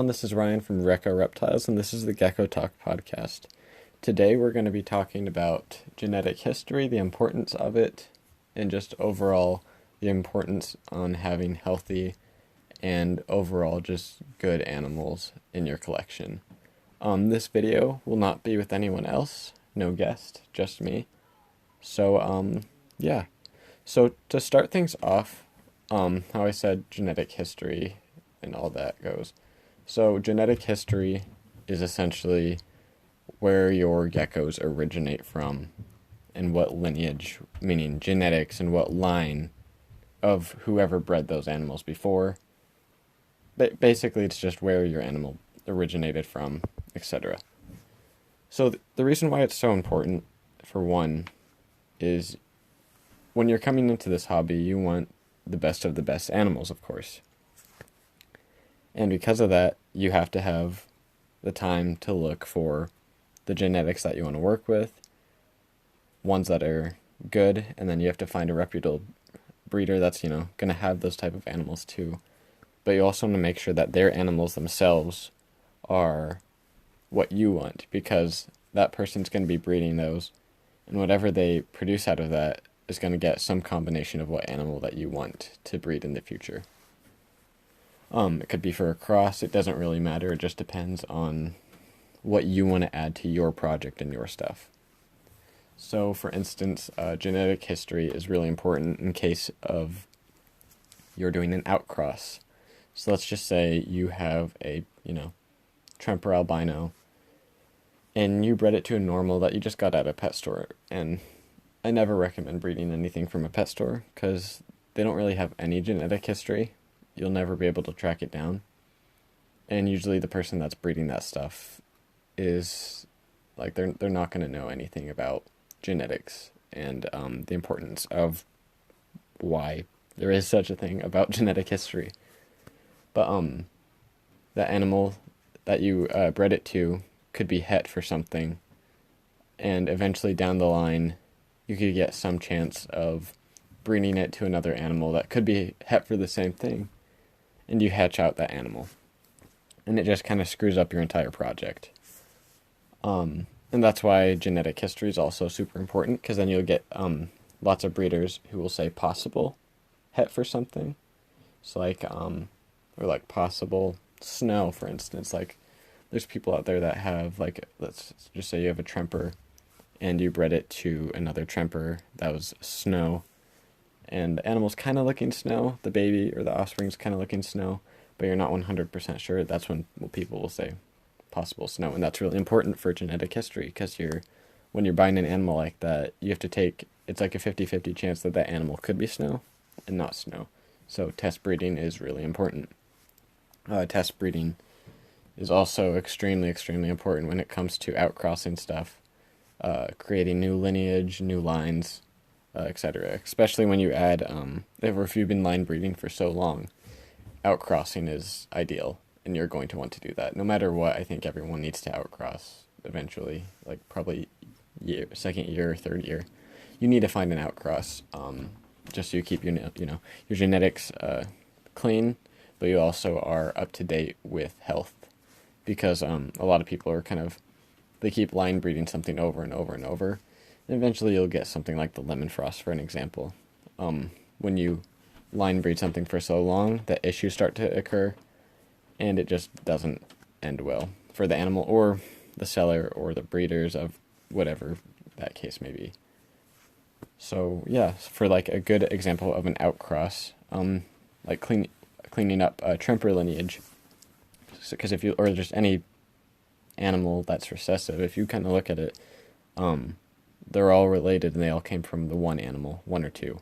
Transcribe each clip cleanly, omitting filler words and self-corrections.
everyone, this is Ryan from Gecko Reptiles, and this is the Gecko Talk podcast. Today we're going to be talking about genetic history, the importance of it, and just overall the importance on having healthy and overall just good animals in your collection. This video will not be with anyone else, no guest, just me. So, yeah. So to start things off, how I said genetic history and all that goes. So genetic history is essentially where your geckos originate from and what lineage, meaning genetics, and what line of whoever bred those animals before. Basically, it's just where your animal originated from, etc. So the reason why it's so important, for one, is when you're coming into this hobby, you want the best of the best animals, of course. And because of that, you have to have the time to look for the genetics that you want to work with, ones that are good, and then you have to find a reputable breeder that's, going to have those type of animals too. But you also want to make sure that their animals themselves are what you want, because that person's going to be breeding those, and whatever they produce out of that is going to get some combination of what animal that you want to breed in the future. It could be for a cross, it doesn't really matter, it just depends on what you want to add to your project and your stuff. So, for instance, genetic history is really important in case of you're doing an outcross. So let's just say you have a, Tremper albino, and you bred it to a normal that you just got at a pet store. And I never recommend breeding anything from a pet store, because they don't really have any genetic history. You'll never be able to track it down. And usually the person that's breeding that stuff is, they're not going to know anything about genetics and the importance of why there is such a thing about genetic history. But the animal that you bred it to could be het for something, and eventually down the line you could get some chance of breeding it to another animal that could be het for the same thing, and you hatch out that animal, and it just kind of screws up your entire project. And that's why genetic history is also super important, because then you'll get lots of breeders who will say possible het for something. So or possible snow, for instance. There's people out there that have, let's just say you have a Tremper and you bred it to another Tremper that was snow, and the animal's kind of looking snow, the baby or the offspring's kind of looking snow, but you're not 100% sure. That's when people will say possible snow, and that's really important for genetic history, because when you're buying an animal like that, you have to take, it's like a 50-50 chance that that animal could be snow and not snow. So test breeding is really important. Test breeding is also extremely, extremely important when it comes to outcrossing stuff, creating new lineage, new lines, etc. Especially when you add, if you've been line breeding for so long, outcrossing is ideal, and you're going to want to do that. No matter what, I think everyone needs to outcross eventually, probably second year or third year. You need to find an outcross, just so you keep your genetics clean, but you also are up to date with health, because a lot of people are they keep line breeding something over and over and over, and eventually you'll get something like the lemon frost, for an example. When you line breed something for so long, that issues start to occur, and it just doesn't end well for the animal or the seller or the breeders of whatever that case may be. So yeah, for a good example of an outcross, cleaning up a Tremper lineage, because or just any animal that's recessive, if you kind of look at it, they're all related, and they all came from the one animal, one or two.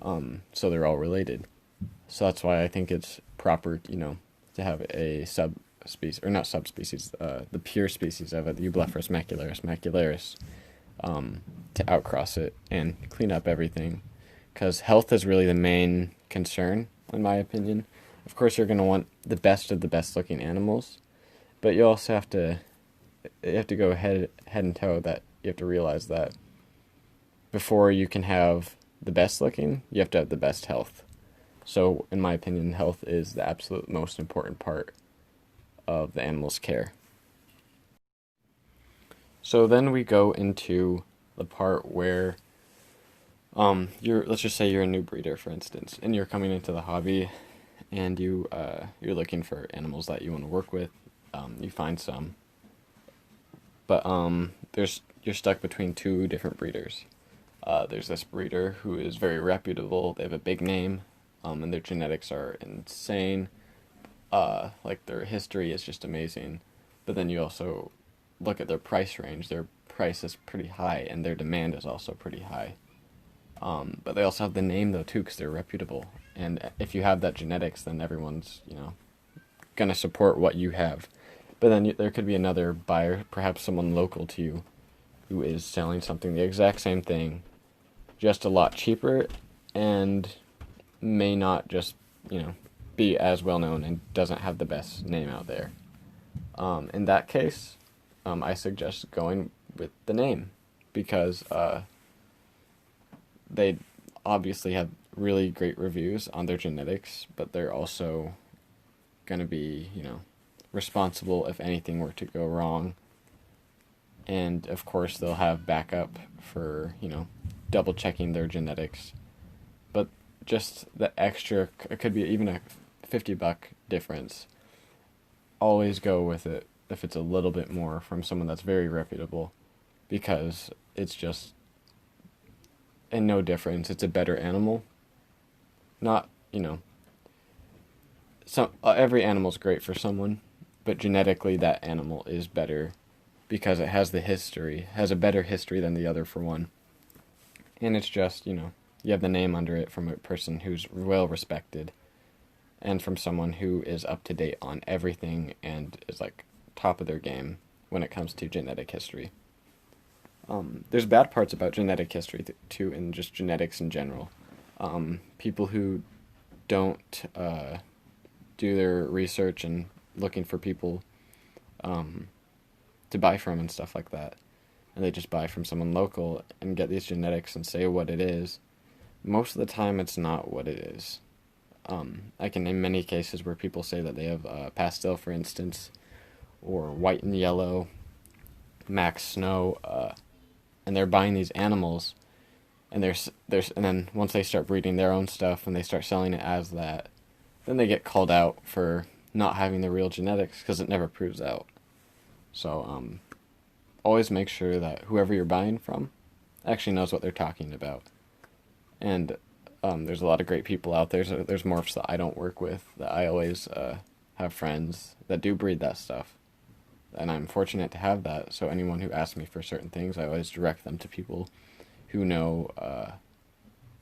So they're all related. So that's why I think it's proper, to have a subspecies, or not subspecies, the pure species of it, the Eublepharis macularis, to outcross it and clean up everything, because health is really the main concern, in my opinion. Of course, you're going to want the best of the best looking animals, but you also have to go head and toe, that you have to realize that before you can have the best looking, you have to have the best health. So, in my opinion, health is the absolute most important part of the animal's care. So then we go into the part where let's just say you're a new breeder, for instance, and you're coming into the hobby, and you're looking for animals that you want to work with. You find some, but you're stuck between two different breeders. There's this breeder who is very reputable. They have a big name, and their genetics are insane. Like their history is just amazing. But then you also look at their price range. Their price is pretty high, and their demand is also pretty high. But they also have the name though too, because they're reputable. And if you have that genetics, then everyone's gonna support what you have. But then there could be another buyer, perhaps someone local to you, who is selling something the exact same thing, just a lot cheaper, and may not just be as well known and doesn't have the best name out there. In that case, I suggest going with the name, because they obviously have really great reviews on their genetics, but they're also going to be, responsible if anything were to go wrong. And of course, they'll have backup for, double checking their genetics. But just the extra, it could be even a $50 difference. Always go with it if it's a little bit more from someone that's very reputable, because it's just and no difference. It's a better animal. Not, every animal's great for someone, but genetically that animal is better because it has has a better history than the other, for one. And it's just, you have the name under it from a person who's well respected, and from someone who is up to date on everything and is like top of their game when it comes to genetic history. There's bad parts about genetic history too, and just genetics in general. People who don't do their research and looking for people to buy from and stuff like that, and they just buy from someone local and get these genetics and say what it is. Most of the time, it's not what it is. I can name many cases where people say that they have pastel, for instance, or white and yellow, max snow, and they're buying these animals, and and then once they start breeding their own stuff and they start selling it as that, then they get called out for not having the real genetics because it never proves out. So always make sure that whoever you're buying from actually knows what they're talking about. And there's a lot of great people out there. So there's morphs that I don't work with, that I always have friends that do breed that stuff. And I'm fortunate to have that, so anyone who asks me for certain things, I always direct them to people who know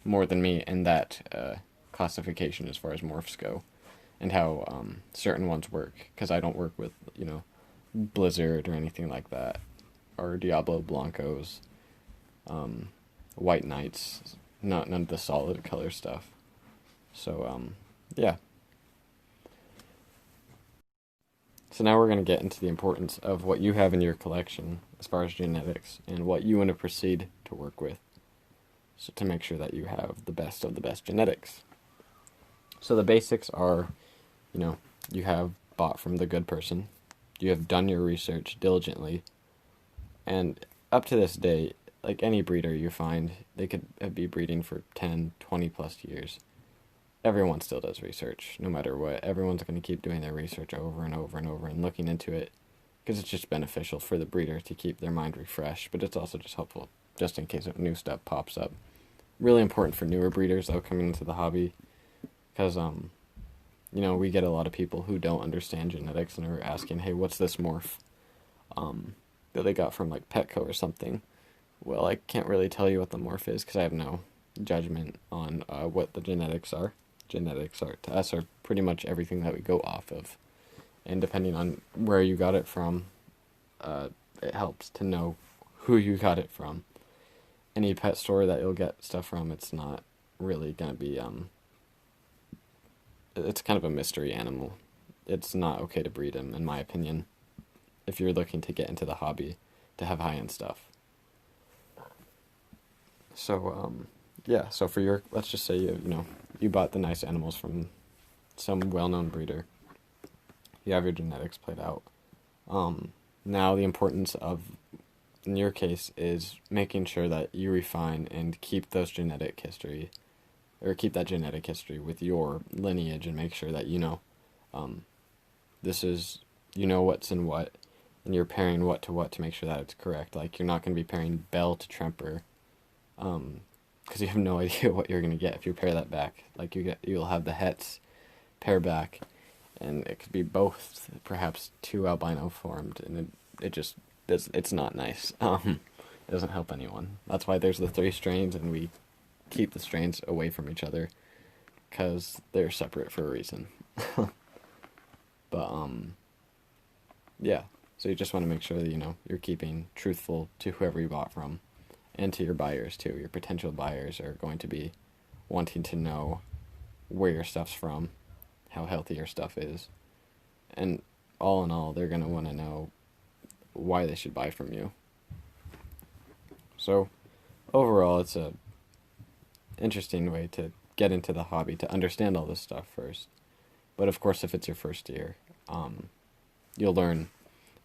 more than me in that classification as far as morphs go, and how certain ones work, because I don't work with, Blizzard or anything like that, or Diablo Blancos, White Knights, none of the solid color stuff. So, yeah. So now we're going to get into the importance of what you have in your collection as far as genetics and what you want to proceed to work with, so to make sure that you have the best of the best genetics. So the basics are, you have bought from the good person, you have done your research diligently, and up to this day, like any breeder you find, they could be breeding for 10, 20 plus years. Everyone still does research, no matter what. Everyone's going to keep doing their research over and over and over and looking into it, because it's just beneficial for the breeder to keep their mind refreshed, but it's also just helpful just in case new stuff pops up. Really important for newer breeders, though, coming into the hobby, because, we get a lot of people who don't understand genetics and are asking, hey, what's this morph that they got from, like, Petco or something? Well, I can't really tell you what the morph is, because I have no judgment on what the genetics are. Genetics are, to us, are pretty much everything that we go off of, and depending on where you got it from, it helps to know who you got it from. Any pet store that you'll get stuff from, it's not really going to be, it's kind of a mystery animal. It's not okay to breed them, in my opinion, if you're looking to get into the hobby, to have high-end stuff. So, yeah, so for your, let's just say you bought the nice animals from some well-known breeder. you have your genetics played out. Now the importance of, in your case, is making sure that you refine and keep those genetic history, or keep that genetic history with your lineage, and make sure that this is, what's in what, and you're pairing what to make sure that it's correct. Like, you're not going to be pairing Bell to Tremper, because you have no idea what you're going to get if you pair that back. Like, you'll have the hets pair back, and it could be both, perhaps two albino formed, and it's not nice. It doesn't help anyone. That's why there's the 3 strains, and we keep the strains away from each other, because they're separate for a reason. But, yeah. So you just want to make sure that, you're keeping truthful to whoever you bought from, and to your buyers, too. Your potential buyers are going to be wanting to know where your stuff's from, how healthy your stuff is, and all in all, they're going to want to know why they should buy from you. So, overall, it's a interesting way to get into the hobby, to understand all this stuff first. But of course, if it's your first year, you'll learn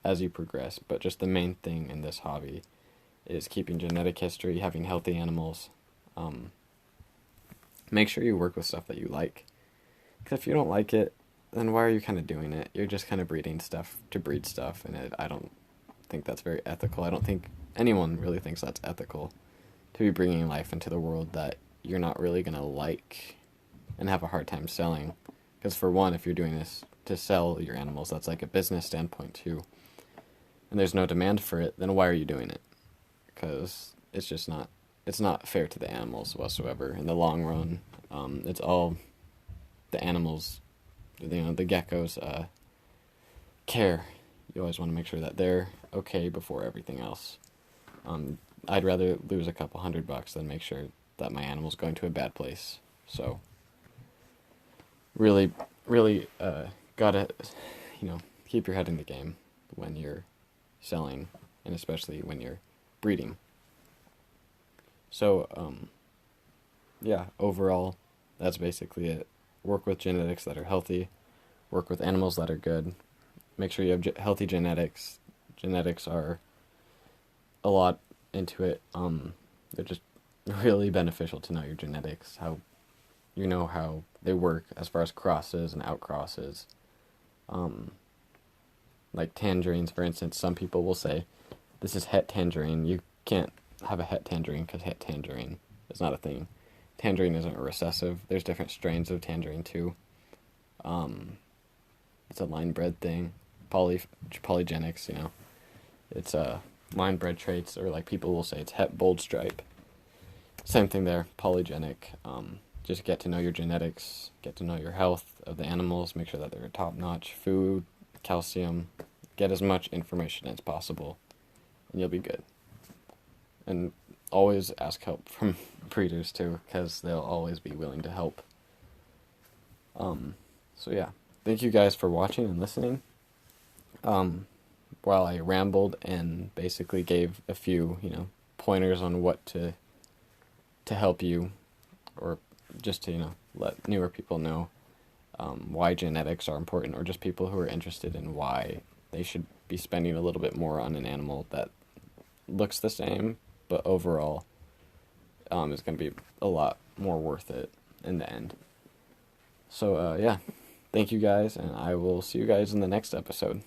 as you progress. But just the main thing in this hobby is keeping genetic history, having healthy animals. Make sure you work with stuff that you like. Because if you don't like it, then why are you kind of doing it? You're just kind of breeding stuff to breed stuff, and I don't think that's very ethical. I don't think anyone really thinks that's ethical, to be bringing life into the world that you're not really going to like and have a hard time selling. Because for one, if you're doing this to sell your animals, that's like a business standpoint too, and there's no demand for it, then why are you doing it? Because it's not fair to the animals whatsoever in the long run. It's all the animals, the geckos, care. You always want to make sure that they're okay before everything else. I'd rather lose a couple $100 than make sure that my animal's going to a bad place. So, really, gotta, keep your head in the game when you're selling, and especially when you're breeding. So, overall, that's basically it. Work with genetics that are healthy. Work with animals that are good. Make sure you have healthy genetics. Genetics are a lot into it. They're just really beneficial to know your genetics, how they work as far as crosses and outcrosses. Like tangerines, for instance, some people will say, this is het tangerine. You can't have a het tangerine because het tangerine is not a thing. Tangerine isn't a recessive. There's different strains of tangerine too. It's a line bred thing. Polygenics, It's line bred traits, or like people will say it's het bold stripe. Same thing there, polygenic. Just get to know your genetics, get to know your health of the animals, make sure that they're top-notch, food, calcium, get as much information as possible, and you'll be good. And always ask help from breeders too, because they'll always be willing to help. So yeah, thank you guys for watching and listening. While I rambled and basically gave a few, pointers on what to help you, or just to, let newer people know why genetics are important, or just people who are interested in why they should be spending a little bit more on an animal that looks the same, but overall is going to be a lot more worth it in the end. So, yeah, thank you guys, and I will see you guys in the next episode.